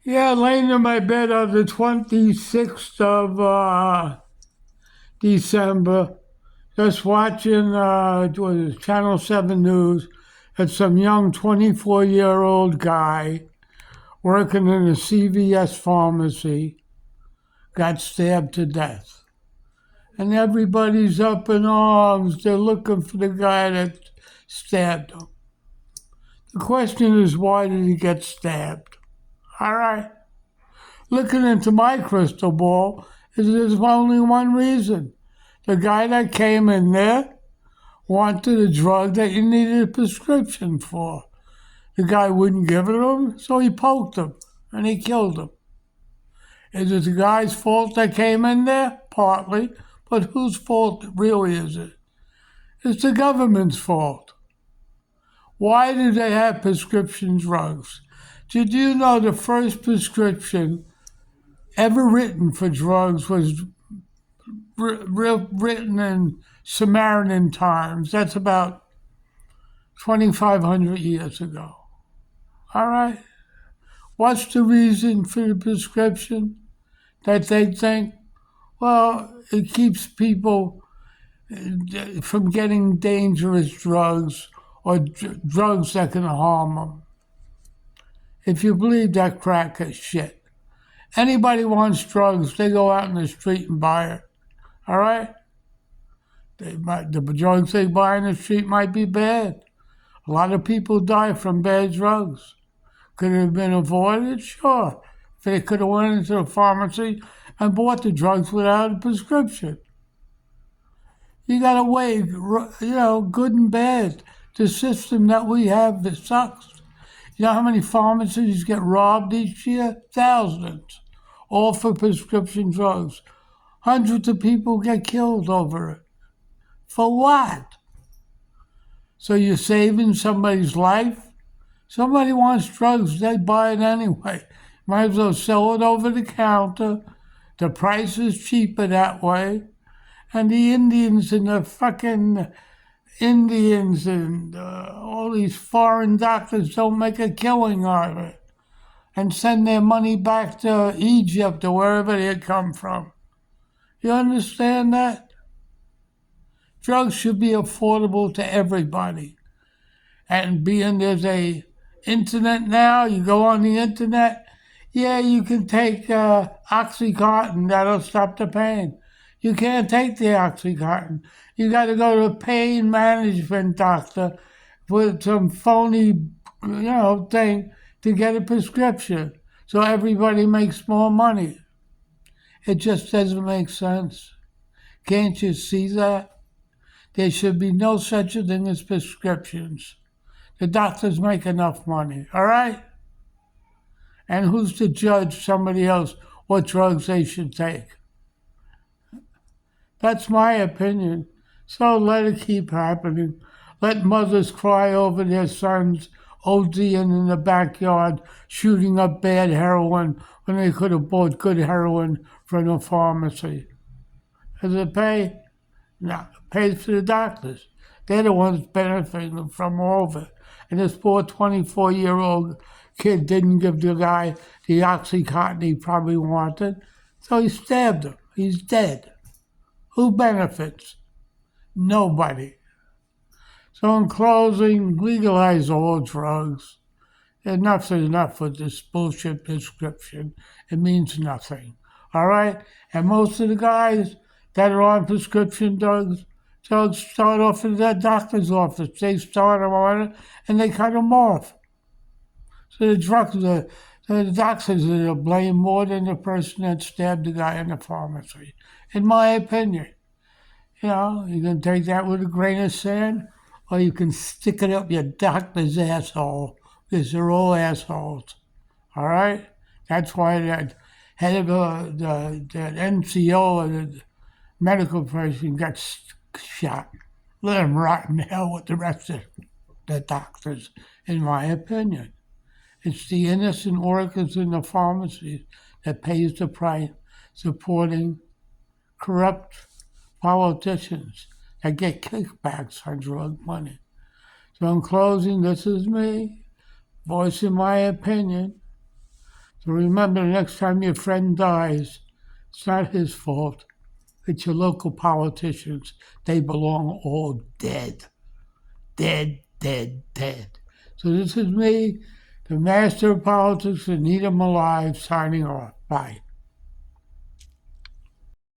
Yeah, laying in my bed on the 26th of December, just watching it was Channel 7 News that some young 24-year-old guy working in a CVS pharmacy got stabbed to death. And everybody's up in arms. They're looking for the guy that stabbed him. The question is, why did he get stabbed? All right. Looking into my crystal ball, is there's only one reason. The guy that came in there wanted a drug that you needed a prescription for. The guy wouldn't give it to him, so he poked him and he killed him. Is it the guy's fault that came in there? Partly. But whose fault really is it? It's the government's fault. Why do they have prescription drugs? Did you know the first prescription ever written for drugs was written in Samaritan times? That's about 2,500 years ago. All right? What's the reason for the prescription? That they think, well, it keeps people from getting dangerous drugs or drugs that can harm them. If you believe that crack is shit. Anybody wants drugs, they go out in the street and buy it. All right? The drugs they buy in the street might be bad. A lot of people die from bad drugs. Could it have been avoided? Sure. If they could have went into the pharmacy and bought the drugs without a prescription. You got to weigh, good and bad. The system that we have, it sucks. You know how many pharmacies get robbed each year? Thousands. All for prescription drugs. Hundreds of people get killed over it. For what? So you're saving somebody's life? Somebody wants drugs, they buy it anyway. Might as well sell it over the counter. The price is cheaper that way. And the Indians and the fucking Indians and all these foreign doctors don't make a killing out of it and send their money back to Egypt or wherever they come from. You understand that? Drugs should be affordable to everybody. And being there's a internet now, you go on the internet, yeah, you can take Oxycontin, that'll stop the pain. You can't take the Oxycontin. You got to go to a pain management doctor with some phony, thing to get a prescription. So everybody makes more money. It just doesn't make sense. Can't you see that? There should be no such a thing as prescriptions. The doctors make enough money, all right? And who's to judge somebody else what drugs they should take? That's my opinion. So let it keep happening. Let mothers cry over their sons ODing in the backyard, shooting up bad heroin when they could have bought good heroin from the pharmacy. Does it pay? No, it pays for the doctors. They're the ones benefiting from all of it. And this poor 24-year-old kid didn't give the guy the Oxycontin he probably wanted, so he stabbed him. He's dead. Who benefits? Nobody. So in closing, legalize all drugs. Enough's enough with this bullshit prescription. It means nothing. All right? And most of the guys that are on prescription drugs start off in their doctor's office. They start them on it and they cut them off. So the doctors are to blame more than the person that stabbed the guy in the pharmacy, in my opinion. You can take that with a grain of sand, or you can stick it up your doctor's asshole, because they're all assholes. All right? That's why that head of that NCO or the medical person got shot. Let him rot in hell with the rest of the doctors, in my opinion. It's the innocent workers in the pharmacies that pays the price, supporting corrupt politicians that get kickbacks on drug money. So in closing, this is me, voicing my opinion. So remember, the next time your friend dies, it's not his fault. It's your local politicians. They belong all dead. Dead, dead, dead. So this is me, the master of politics, and need 'em alive, signing off. Bye.